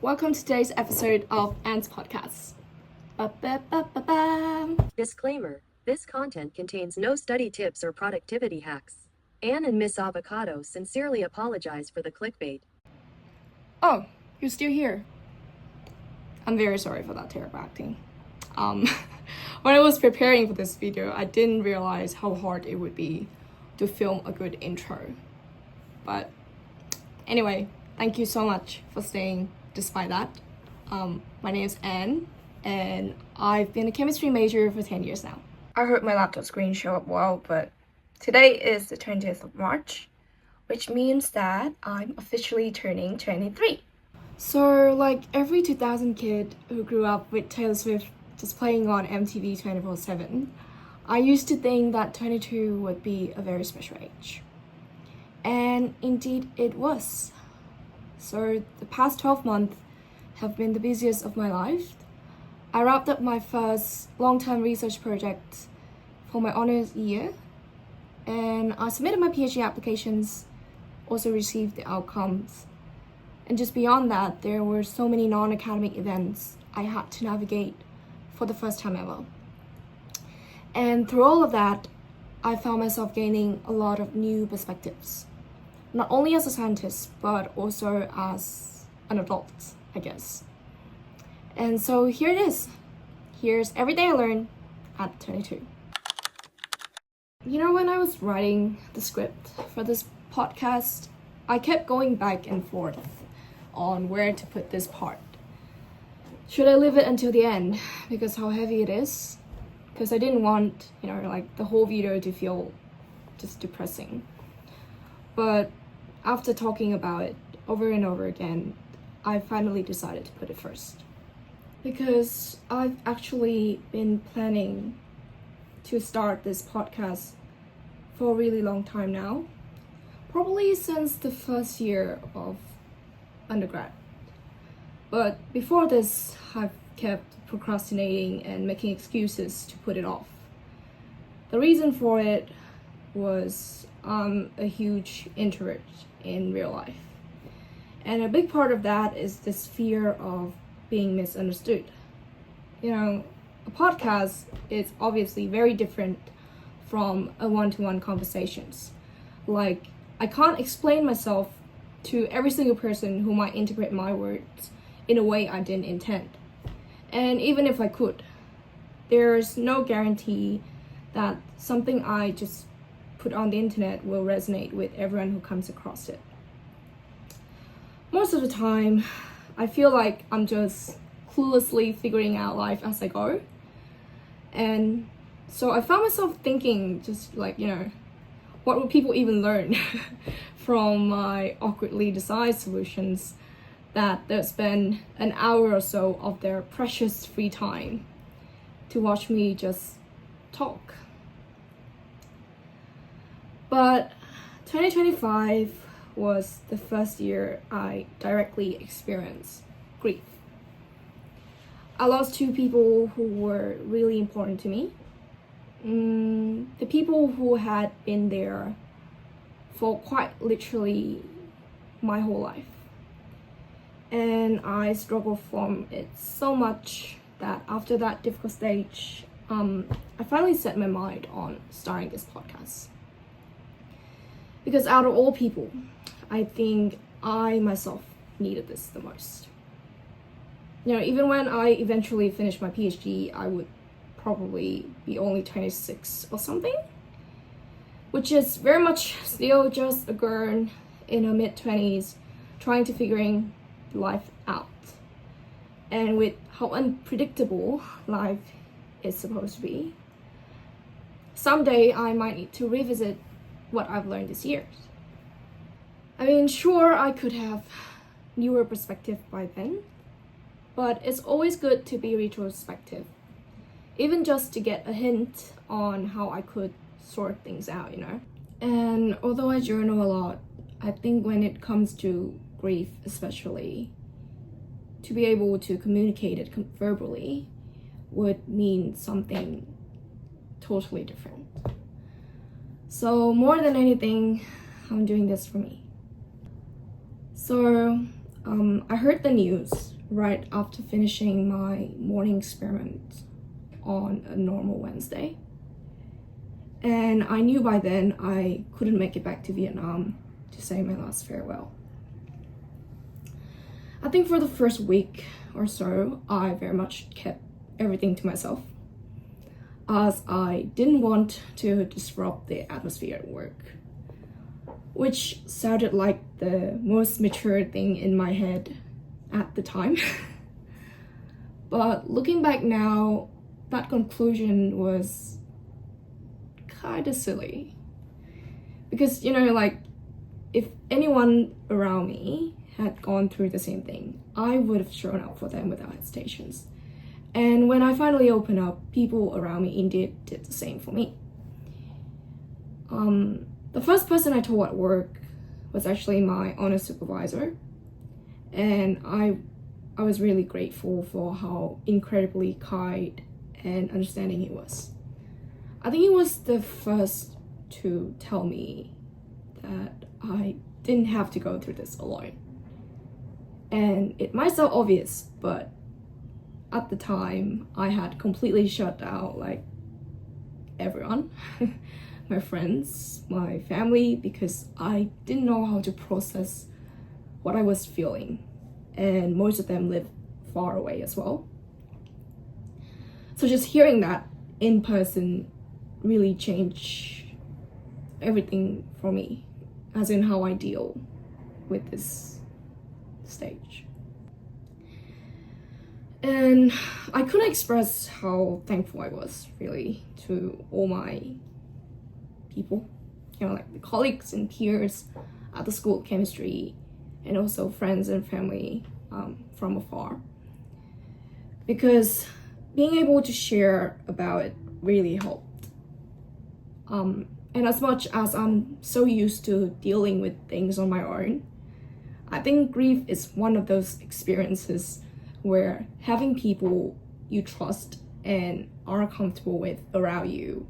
Welcome to today's episode of Ant's Podcast. Ba-ba-ba-ba-bam. Disclaimer: this content contains no study tips or productivity hacks. Anne and Miss Avocado sincerely apologize for the clickbait. Oh, you're still here. I'm very sorry for that terrible acting. When I was preparing for this video, I didn't realize how hard it would be to film a good intro. But anyway, thank you so much for staying despite that. My name is Anne, and I've been a chemistry major for 10 years now. I heard my laptop screen show up well, but today is the 20th of March, which means that I'm officially turning 23. So, like every 2000 kid who grew up with Taylor Swift just playing on MTV 24/7, I used to think that 22 would be a very special age. And indeed it was. So the past 12 months have been the busiest of my life. I wrapped up my first long-term research project for my honors year, and I submitted my PhD applications, also received the outcomes. And just beyond that, there were so many non-academic events I had to navigate for the first time ever. And through all of that, I found myself gaining a lot of new perspectives. Not only as a scientist, but also as an adult, I guess. And so here it is. Here's everything I learned at 22. You know, when I was writing the script for this podcast, I kept going back and forth on where to put this part. Should I leave it until the end because how heavy it is? Because I didn't want, the whole video to feel just depressing. But after talking about it over and over again, I finally decided to put it first. Because I've actually been planning to start this podcast for a really long time now. Probably since the first year of undergrad. But before this, I've kept procrastinating and making excuses to put it off. The reason for it was I'm a huge introvert in real life. And a big part of that is this fear of being misunderstood. A podcast is obviously very different from a one-to-one conversations. Like, I can't explain myself to every single person who might interpret my words in a way I didn't intend. And even if I could, there's no guarantee that something I just put on the internet will resonate with everyone who comes across it. Most of the time, I feel like I'm just cluelessly figuring out life as I go. And so I found myself thinking what would people even learn from my awkwardly designed solutions that they'll spend an hour or so of their precious free time to watch me just talk. But 2025 was the first year I directly experienced grief. I lost two people who were really important to me. The people who had been there for quite literally my whole life. And I struggled from it so much that after that difficult stage, I finally set my mind on starting this podcast. Because out of all people, I think I myself needed this the most. Even when I eventually finished my PhD, I would probably be only 26 or something, which is very much still just a girl in her mid-20s trying to figuring life out. And with how unpredictable life is supposed to be, someday I might need to revisit what I've learned this year. Sure, I could have newer perspective by then, but it's always good to be retrospective, even just to get a hint on how I could sort things out, And although I journal a lot, I think when it comes to grief especially, to be able to communicate it verbally would mean something totally different. So more than anything, I'm doing this for me. So I heard the news right after finishing my morning experiment on a normal Wednesday. And I knew by then I couldn't make it back to Vietnam to say my last farewell. I think for the first week or so, I very much kept everything to myself, as I didn't want to disrupt the atmosphere at work, which sounded like the most mature thing in my head at the time. But looking back now, that conclusion was kind of silly. Because, like, if anyone around me had gone through the same thing, I would have shown up for them without hesitations. And when I finally opened up, people around me indeed did the same for me. The first person I told at work was actually my honor supervisor, and I was really grateful for how incredibly kind and understanding he was. I think he was the first to tell me that I didn't have to go through this alone. And it might sound obvious, but at the time, I had completely shut out like everyone, my friends, my family, because I didn't know how to process what I was feeling. And most of them live far away as well. So just hearing that in person really changed everything for me, as in how I deal with this stage. And I couldn't express how thankful I was, really, to all my people, like the colleagues and peers at the School of Chemistry, and also friends and family from afar. Because being able to share about it really helped. And as much as I'm so used to dealing with things on my own, I think grief is one of those experiences where having people you trust and are comfortable with around you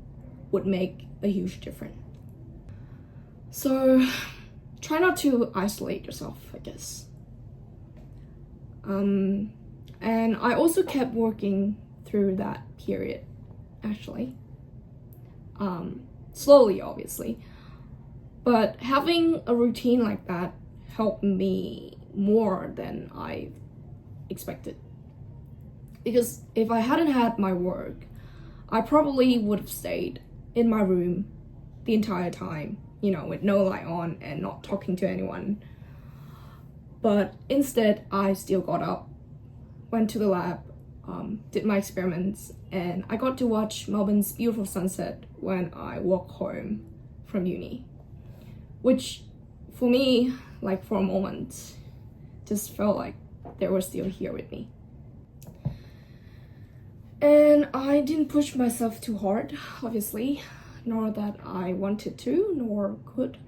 would make a huge difference. So try not to isolate yourself, I guess. And I also kept working through that period, actually. Slowly, obviously. But having a routine like that helped me more than I expected. Because if I hadn't had my work, I probably would have stayed in my room the entire time, with no light on and not talking to anyone. But instead, I still got up, went to the lab, did my experiments, and I got to watch Melbourne's beautiful sunset when I walked home from uni. Which, for me, like for a moment, just felt like they were still here with me. And I didn't push myself too hard, obviously, nor that I wanted to, nor could.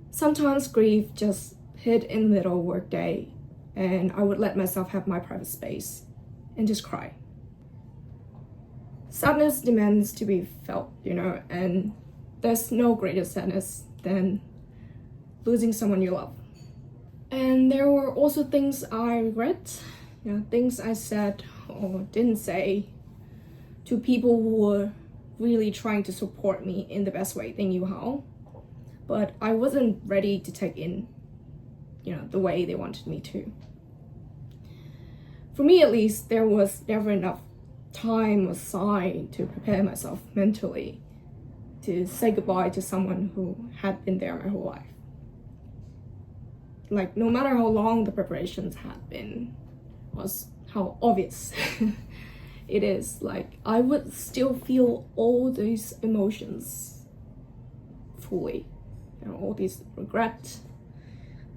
Sometimes grief just hit in the middle of work day, and I would let myself have my private space and just cry. Sadness demands to be felt, and there's no greater sadness than losing someone you love. And there were also things I regret, things I said or didn't say to people who were really trying to support me in the best way they knew how. But I wasn't ready to take in, the way they wanted me to. For me, at least, there was never enough time aside to prepare myself mentally to say goodbye to someone who had been there my whole life. Like, no matter how long the preparations had been, was how obvious it is, like, I would still feel all these emotions fully. All these regret,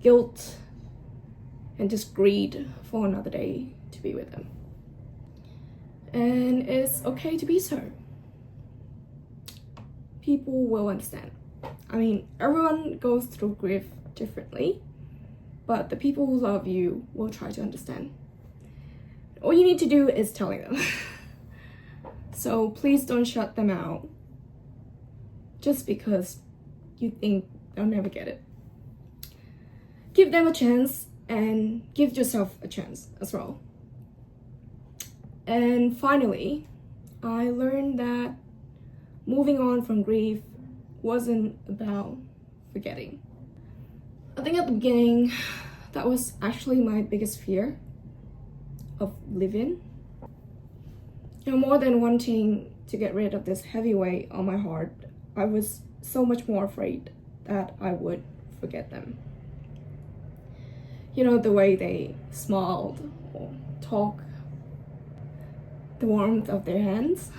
guilt, and just greed for another day to be with them. And it's okay to be so. People will understand. I mean, everyone goes through grief differently, but the people who love you will try to understand. All you need to do is telling them. So please don't shut them out just because you think they'll never get it. Give them a chance and give yourself a chance as well. And finally, I learned that moving on from grief wasn't about forgetting. I think at the beginning, that was actually my biggest fear of living. More than wanting to get rid of this heavy weight on my heart, I was so much more afraid that I would forget them. The way they smiled or talk, the warmth of their hands.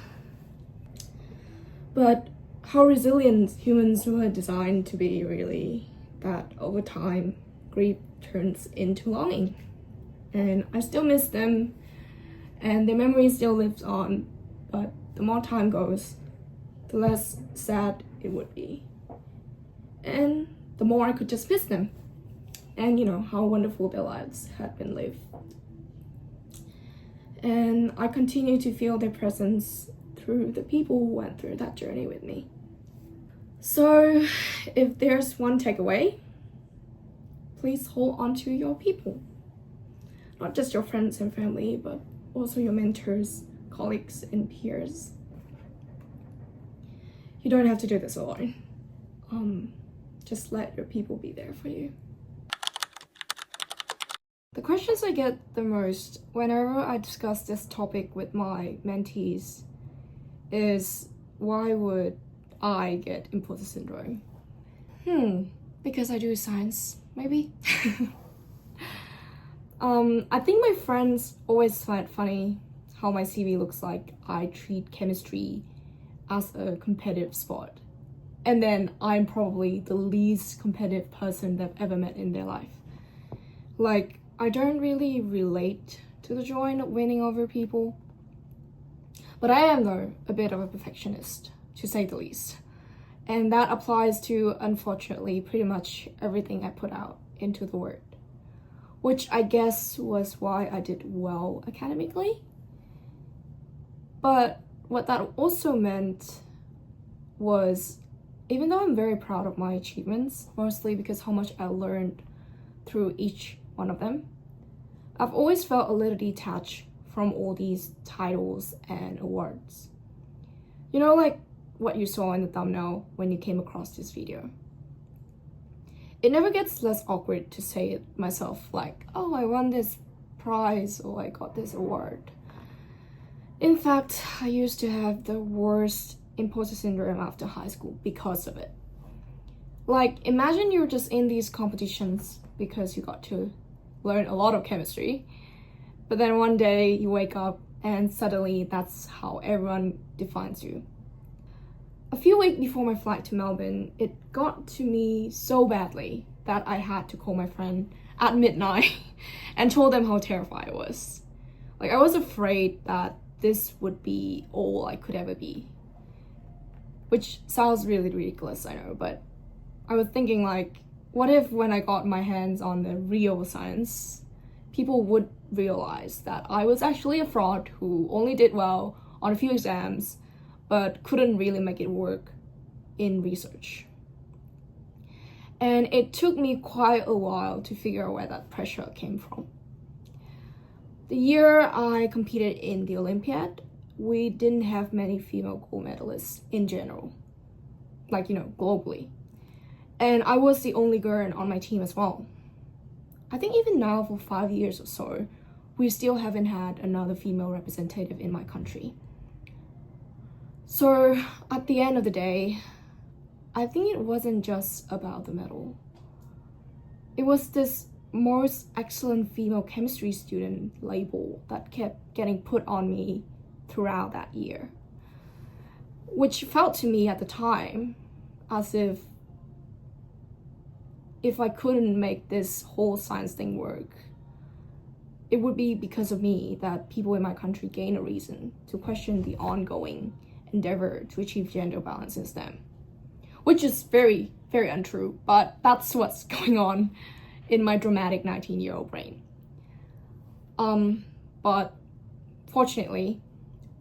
But how resilient humans were designed to be, really, that over time, grief turns into longing. And I still miss them, and their memory still lives on, but the more time goes, the less sad it would be. And the more I could just miss them. And how wonderful their lives had been lived. And I continue to feel their presence through the people who went through that journey with me. So if there's one takeaway, please hold on to your people. Not just your friends and family, but also your mentors, colleagues, and peers. You don't have to do this alone. Just let your people be there for you. The questions I get the most whenever I discuss this topic with my mentees is, why would I get imposter syndrome? Because I do science, maybe? I think my friends always find it funny how my CV looks like I treat chemistry as a competitive sport. And then I'm probably the least competitive person they've ever met in their life. Like, I don't really relate to the joy of winning over people. But I am, though, a bit of a perfectionist, to say the least. And that applies to, unfortunately, pretty much everything I put out into the world. Which I guess was why I did well academically. But what that also meant was, even though I'm very proud of my achievements, mostly because how much I learned through each one of them, I've always felt a little detached from all these titles and awards. Like what you saw in the thumbnail when you came across this video. It never gets less awkward to say it myself, like, oh, I won this prize or I got this award. In fact, I used to have the worst imposter syndrome after high school because of it. Like, imagine you're just in these competitions because you got to learn a lot of chemistry, but then one day you wake up and suddenly that's how everyone defines you. A few weeks before my flight to Melbourne, it got to me so badly that I had to call my friend at midnight and told them how terrified I was. Like, I was afraid that this would be all I could ever be. Which sounds really ridiculous, I know, but I was thinking, like, what if when I got my hands on the real science, people would realize that I was actually a fraud who only did well on a few exams, but couldn't really make it work in research. And it took me quite a while to figure out where that pressure came from. The year I competed in the Olympiad, we didn't have many female gold medalists in general, like, globally. And I was the only girl on my team as well. I think even now, for 5 years or so, we still haven't had another female representative in my country. So at the end of the day, I think it wasn't just about the medal. It was this most excellent female chemistry student label that kept getting put on me throughout that year, which felt to me at the time as if I couldn't make this whole science thing work, it would be because of me that people in my country gain a reason to question the ongoing endeavor to achieve gender balance in STEM. Which is very, very untrue, but that's what's going on in my dramatic 19-year-old brain. But fortunately,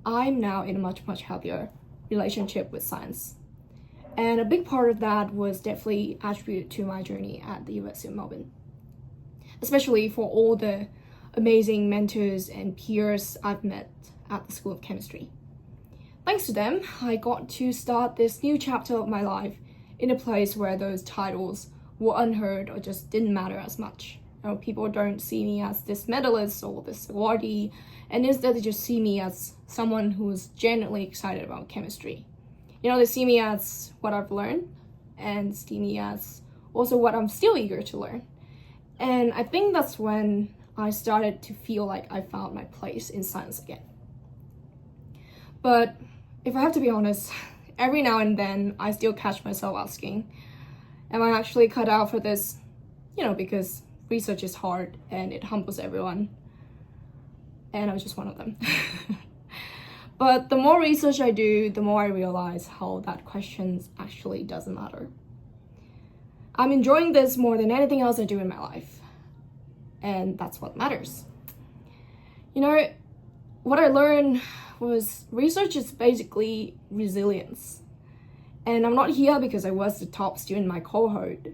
I'm now in a much, much healthier relationship with science. And a big part of that was definitely attributed to my journey at the University of Melbourne. especially for all the amazing mentors and peers I've met at the School of Chemistry. Thanks to them, I got to start this new chapter of my life in a place where those titles were unheard or just didn't matter as much. You know, people don't see me as this medalist or this awardee, and instead they just see me as someone who's genuinely excited about chemistry. You know, they see me as what I've learned and see me as also what I'm still eager to learn. And I think that's when I started to feel like I found my place in science again. But if I have to be honest, every now and then I still catch myself asking, am I actually cut out for this? You know, because research is hard and it humbles everyone. And I'm just one of them. But the more research I do, the more I realize how that question actually doesn't matter. I'm enjoying this more than anything else I do in my life. And that's what matters. You know, what I learned was research is basically resilience. And I'm not here because I was the top student in my cohort,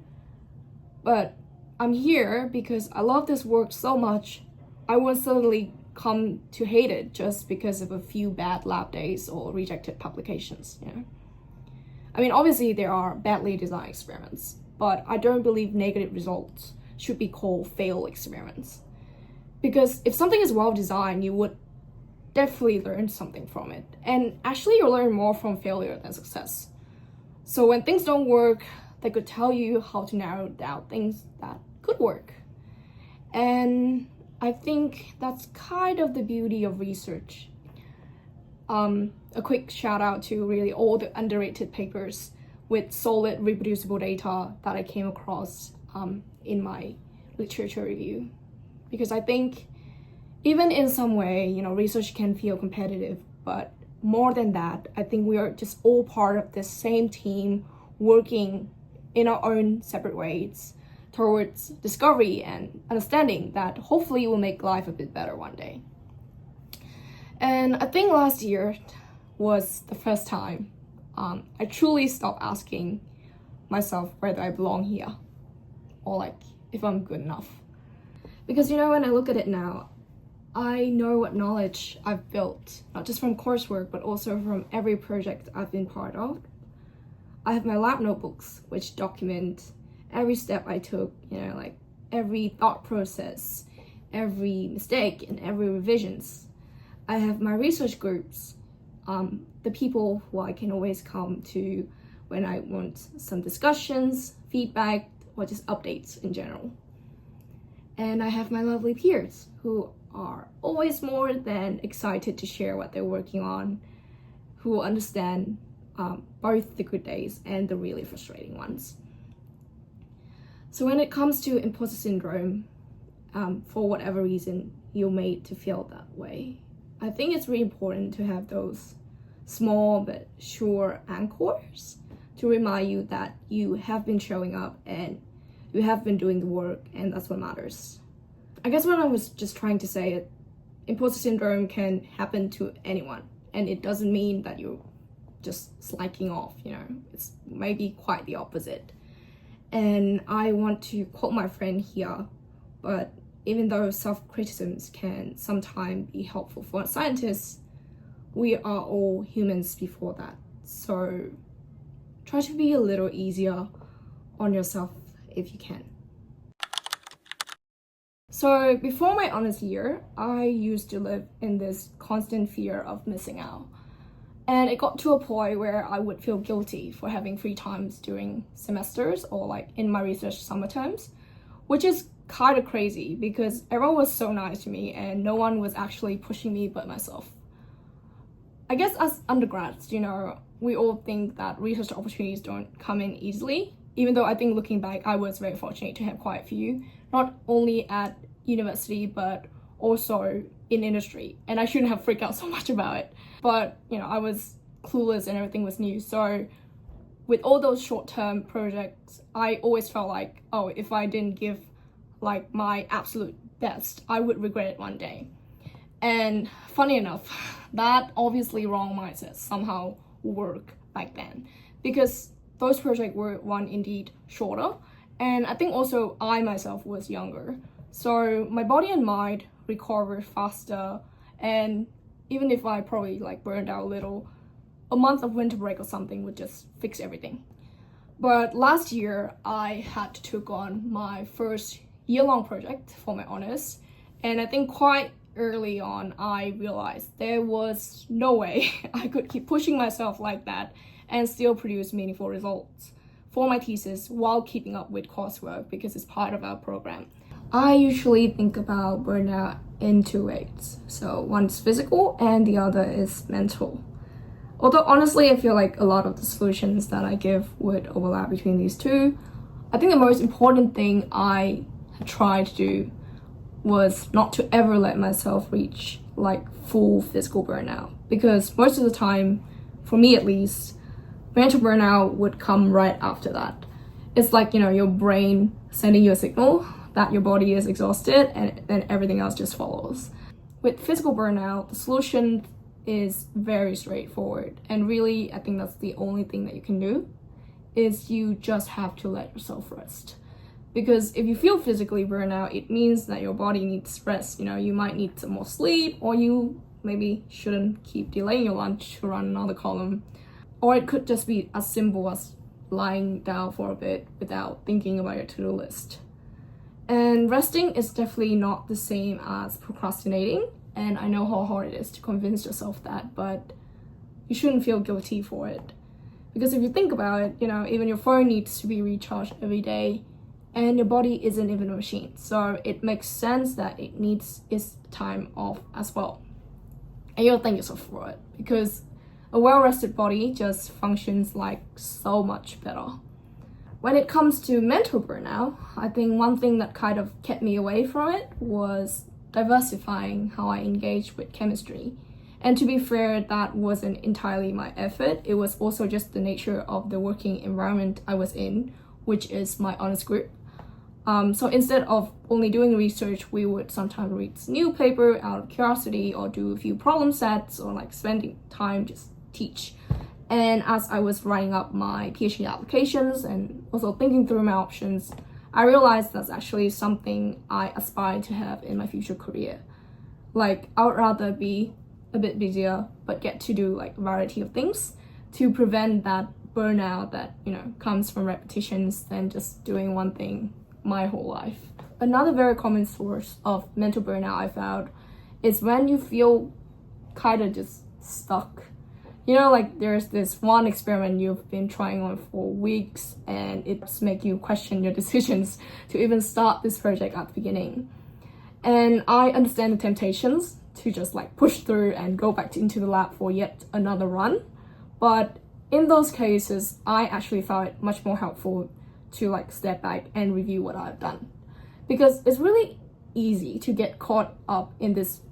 but I'm here because I love this work so much, I won't suddenly come to hate it just because of a few bad lab days or rejected publications, you know? I mean, obviously there are badly designed experiments, but I don't believe negative results should be called failed experiments. Because if something is well designed, you would definitely learn something from it. And actually you'll learn more from failure than success. So when things don't work, they could tell you how to narrow down things that could work. And I think that's kind of the beauty of research. A quick shout out to really all the underrated papers with solid reproducible data that I came across in my literature review. Because I think even in some way, you know, research can feel competitive, but more than that, I think we are just all part of the same team working in our own separate ways towards discovery and understanding that hopefully will make life a bit better one day. And I think last year was the first time I truly stopped asking myself whether I belong here or like if I'm good enough. Because, you know, when I look at it now, I know what knowledge I've built, not just from coursework, but also from every project I've been part of. I have my lab notebooks, which document every step I took, you know, like every thought process, every mistake, and every revisions. I have my research groups, the people who I can always come to when I want some discussions, feedback, or just updates in general. And I have my lovely peers who are always more than excited to share what they're working on, who will understand both the good days and the really frustrating ones. So when it comes to imposter syndrome, for whatever reason you're made to feel that way, I think it's really important to have those small but sure anchors to remind you that you have been showing up and you have been doing the work, and that's what matters. I guess what I was just trying to say is imposter syndrome can happen to anyone, and it doesn't mean that you're just slacking off, you know. It's maybe quite the opposite. And I want to quote my friend here, but even though self-criticisms can sometimes be helpful for scientists, we are all humans before that. So try to be a little easier on yourself if you can. So before my honors year, I used to live in this constant fear of missing out. And it got to a point where I would feel guilty for having free times during semesters or like in my research summer terms, which is kind of crazy because everyone was so nice to me and no one was actually pushing me but myself. I guess as undergrads, you know, we all think that research opportunities don't come in easily, even though I think looking back, I was very fortunate to have quite a few, not only at university, but also in industry. And I shouldn't have freaked out so much about it. But, you know, I was clueless and everything was new. So with all those short-term projects, I always felt like, oh, if I didn't give like my absolute best, I would regret it one day. And funny enough, that obviously wrong mindset somehow worked back then, because those projects were indeed shorter, and I think also I myself was younger, So my body and mind recover faster, and even if I probably like burned out a little, a month of winter break or something would just fix everything. But last year I had to took on my first year-long project for my honors, and I think quite early on I realized there was no way I could keep pushing myself like that and still produce meaningful results for my thesis while keeping up with coursework because it's part of our program. I usually think about burnout in two ways. So one's physical and the other is mental. Although honestly, I feel like a lot of the solutions that I give would overlap between these two. I think the most important thing I tried to do was not to ever let myself reach like full physical burnout, because most of the time, for me at least, mental burnout would come right after that. It's like, your brain sending you a signal that your body is exhausted, and then everything else just follows. With physical burnout, the solution is very straightforward, and really I think that's the only thing that you can do, is you just have to let yourself rest. Because if you feel physically burnout, it means that your body needs rest. You might need some more sleep, or you maybe shouldn't keep delaying your lunch to run another column. Or it could just be as simple as lying down for a bit without thinking about your to-do list. And resting is definitely not the same as procrastinating, and I know how hard it is to convince yourself that, but you shouldn't feel guilty for it. Because if you think about it, even your phone needs to be recharged every day, and your body isn't even a machine. So it makes sense that it needs its time off as well. And you'll thank yourself for it, because a well-rested body just functions like so much better. When it comes to mental burnout, I think one thing that kind of kept me away from it was diversifying how I engaged with chemistry. And to be fair, that wasn't entirely my effort. It was also just the nature of the working environment I was in, which is my honors group. So instead of only doing research, we would sometimes read a new paper out of curiosity, or do a few problem sets, or like spending time just teach. And as I was writing up my PhD applications and also thinking through my options, I realized that's actually something I aspire to have in my future career. Like, I would rather be a bit busier, but get to do like a variety of things to prevent that burnout that, comes from repetitions than just doing one thing my whole life. Another very common source of mental burnout I found is when you feel kind of just stuck. Like there's this one experiment you've been trying on for weeks, and it's make you question your decisions to even start this project at the beginning. And I understand the temptations to just like push through and go back into the lab for yet another run. But in those cases, I actually found it much more helpful to like step back and review what I've done. Because it's really easy to get caught up in this,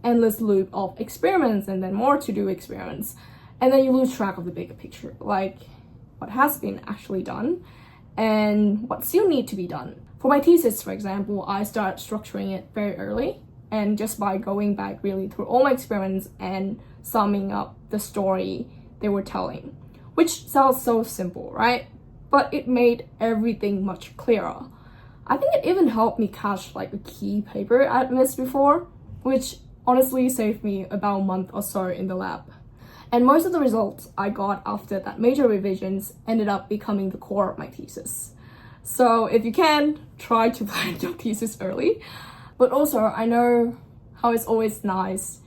endless loop of experiments and then more to do experiments. And then you lose track of the bigger picture, like what has been actually done and what still need to be done. For my thesis, for example, I started structuring it very early, and just by going back really through all my experiments and summing up the story they were telling, which sounds so simple, right? But it made everything much clearer. I think it even helped me catch like a key paper I'd missed before, which honestly saved me about a month or so in the lab. And most of the results I got after that major revisions ended up becoming the core of my thesis. So if you can, try to plan your thesis early. But also, I know how it's always nice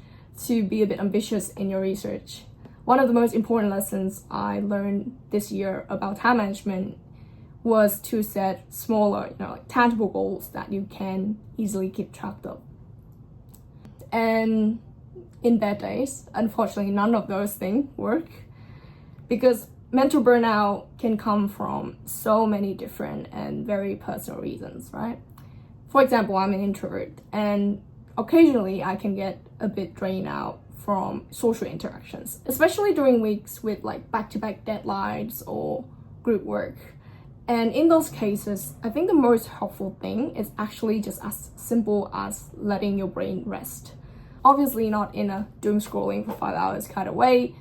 to be a bit ambitious in your research. One of the most important lessons I learned this year about time management was to set smaller, like tangible goals that you can easily keep track of. And in bad days, unfortunately, none of those things work, because mental burnout can come from so many different and very personal reasons, right? For example, I'm an introvert, and occasionally I can get a bit drained out from social interactions, especially during weeks with like back-to-back deadlines or group work. And in those cases, I think the most helpful thing is actually just as simple as letting your brain rest. Obviously not in a doom scrolling for 5 hours kind of way,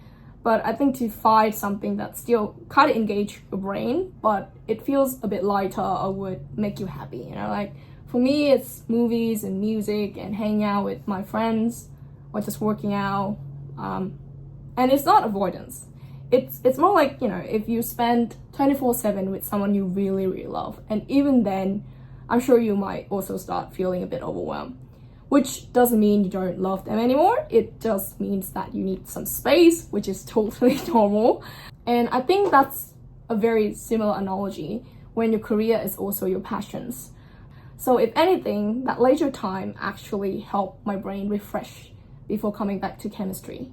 but I think to find something that still kind of engage your brain, but it feels a bit lighter or would make you happy, like For me, it's movies and music and hanging out with my friends or just working out. And it's not avoidance. It's more like, if you spend 24/7 with someone you really, really love, and even then, I'm sure you might also start feeling a bit overwhelmed. Which doesn't mean you don't love them anymore. It just means that you need some space, which is totally normal. And I think that's a very similar analogy when your career is also your passions. So if anything, that leisure time actually helped my brain refresh before coming back to chemistry.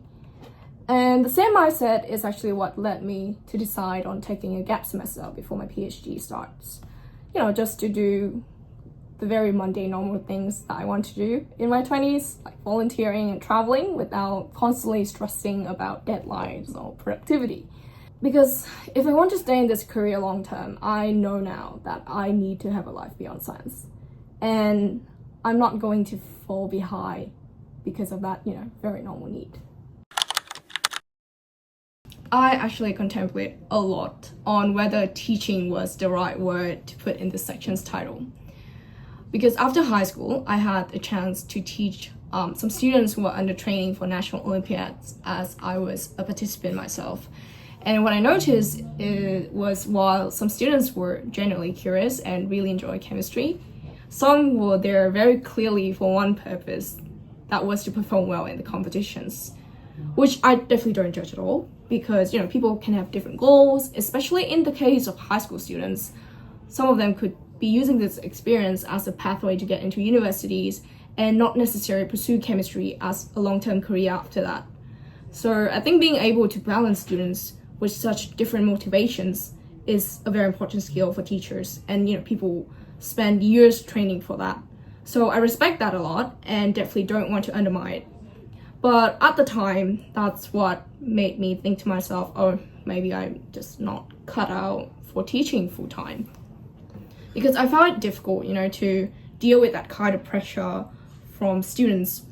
And the same mindset is actually what led me to decide on taking a gap semester before my PhD starts. Just to do the very mundane normal things that I want to do in my 20s, like volunteering and traveling without constantly stressing about deadlines or productivity. Because if I want to stay in this career long term, I know now that I need to have a life beyond science. And I'm not going to fall behind because of that, very normal need. I actually contemplate a lot on whether teaching was the right word to put in this section's title. Because after high school, I had a chance to teach some students who were under training for National Olympiads, as I was a participant myself. And what I noticed was while some students were genuinely curious and really enjoyed chemistry, some were there very clearly for one purpose, that was to perform well in the competitions, which I definitely don't judge at all, because people can have different goals, especially in the case of high school students. Some of them could be using this experience as a pathway to get into universities and not necessarily pursue chemistry as a long-term career after that. So I think being able to balance students with such different motivations is a very important skill for teachers, and people spend years training for that. So I respect that a lot and definitely don't want to undermine it. But at the time, that's what made me think to myself, oh, maybe I'm just not cut out for teaching full-time. Because I found it difficult, to deal with that kind of pressure from students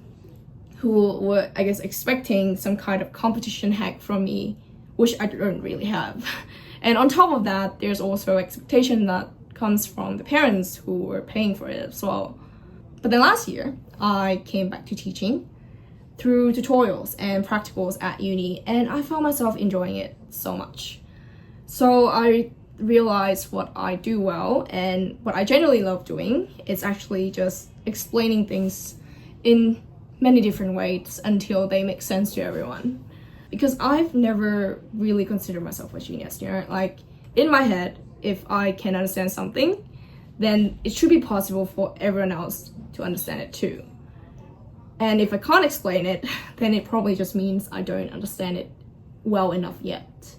who were, I guess, expecting some kind of competition hack from me, which I don't really have. And on top of that, there's also expectation that comes from the parents who were paying for it as well. But then last year, I came back to teaching through tutorials and practicals at uni, and I found myself enjoying it so much. So I realize what I do well and what I generally love doing is actually just explaining things in many different ways until they make sense to everyone. Because I've never really considered myself a genius, like in my head, if I can understand something, then it should be possible for everyone else to understand it too. And if I can't explain it, then it probably just means I don't understand it well enough yet.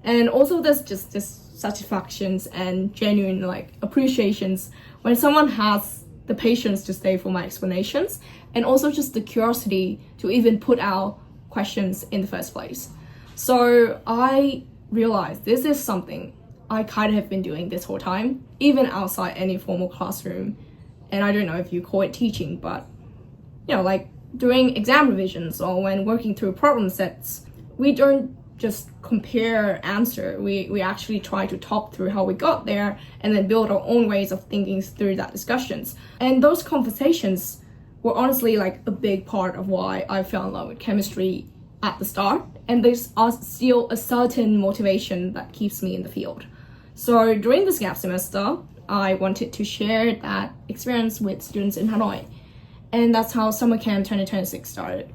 And also there's just this satisfactions and genuine appreciations when someone has the patience to stay for my explanations, and also just the curiosity to even put out questions in the first place. So I realized this is something I kind of have been doing this whole time, even outside any formal classroom. And I don't know if you call it teaching, but during exam revisions or when working through problem sets, we don't just compare answer. We actually try to talk through how we got there and then build our own ways of thinking through that discussions. And those conversations were honestly a big part of why I fell in love with chemistry at the start. And there's still a certain motivation that keeps me in the field. So during this gap semester, I wanted to share that experience with students in Hanoi. And that's how Summer Camp 2026 started.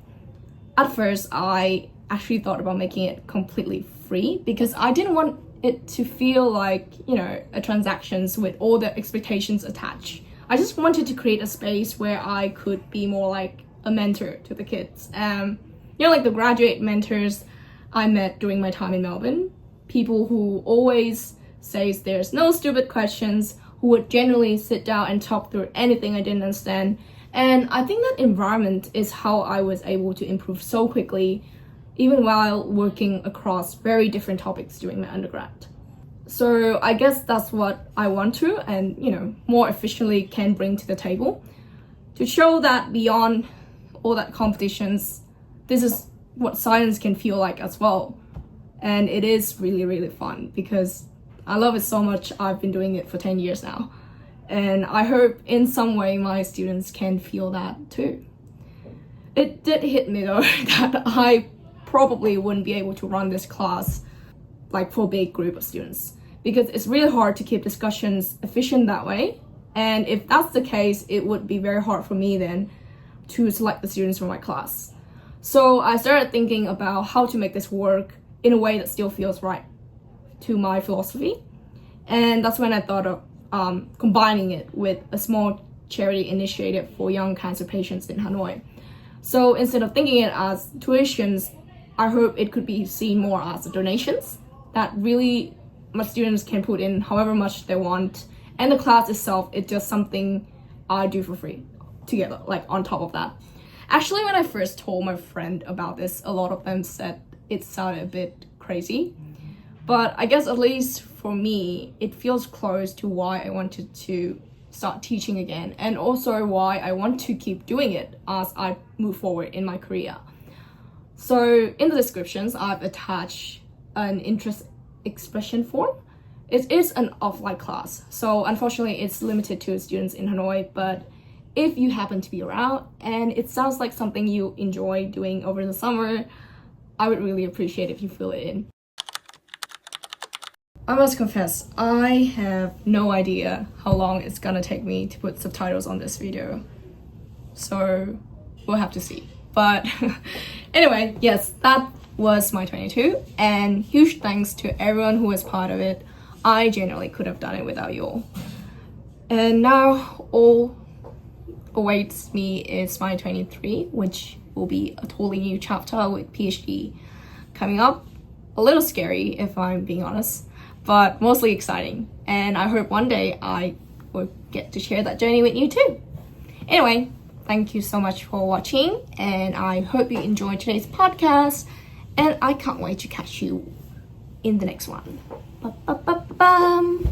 At first, I actually thought about making it completely free because I didn't want it to feel like, a transactions with all the expectations attached. I just wanted to create a space where I could be more like a mentor to the kids. Like the graduate mentors I met during my time in Melbourne. People who always says there's no stupid questions, who would generally sit down and talk through anything I didn't understand. And I think that environment is how I was able to improve so quickly, even while working across very different topics during my undergrad. So I guess that's what I want to, and more efficiently can bring to the table, to show that beyond all that competitions, this is what science can feel like as well. And it is really, really fun because I love it so much. I've been doing it for 10 years now. And I hope in some way my students can feel that too. It did hit me though that I probably wouldn't be able to run this class like for a big group of students, because it's really hard to keep discussions efficient that way. And if that's the case, it would be very hard for me then to select the students for my class. So I started thinking about how to make this work in a way that still feels right to my philosophy. And that's when I thought of combining it with a small charity initiative for young cancer patients in Hanoi. So instead of thinking it as tuitions, I hope it could be seen more as donations that really my students can put in however much they want. And the class itself is just something I do for free together, like on top of that. Actually, when I first told my friend about this, a lot of them said it sounded a bit crazy. But I guess at least for me, it feels close to why I wanted to start teaching again, and also why I want to keep doing it as I move forward in my career. So in the descriptions, I've attached an interest expression form. It is an offline class, so unfortunately it's limited to students in Hanoi, but if you happen to be around and it sounds like something you enjoy doing over the summer, I would really appreciate if you fill it in. I must confess, I have no idea how long it's gonna take me to put subtitles on this video. So we'll have to see. But anyway, yes, that was my 22, and huge thanks to everyone who was part of it. I genuinely could have done it without you all. And now all awaits me is my 23, which will be a totally new chapter with PhD coming up. A little scary if I'm being honest, but mostly exciting, and I hope one day I will get to share that journey with you too. Anyway, thank you so much for watching, and I hope you enjoyed today's podcast, and I can't wait to catch you in the next one. Ba-ba-ba-bam.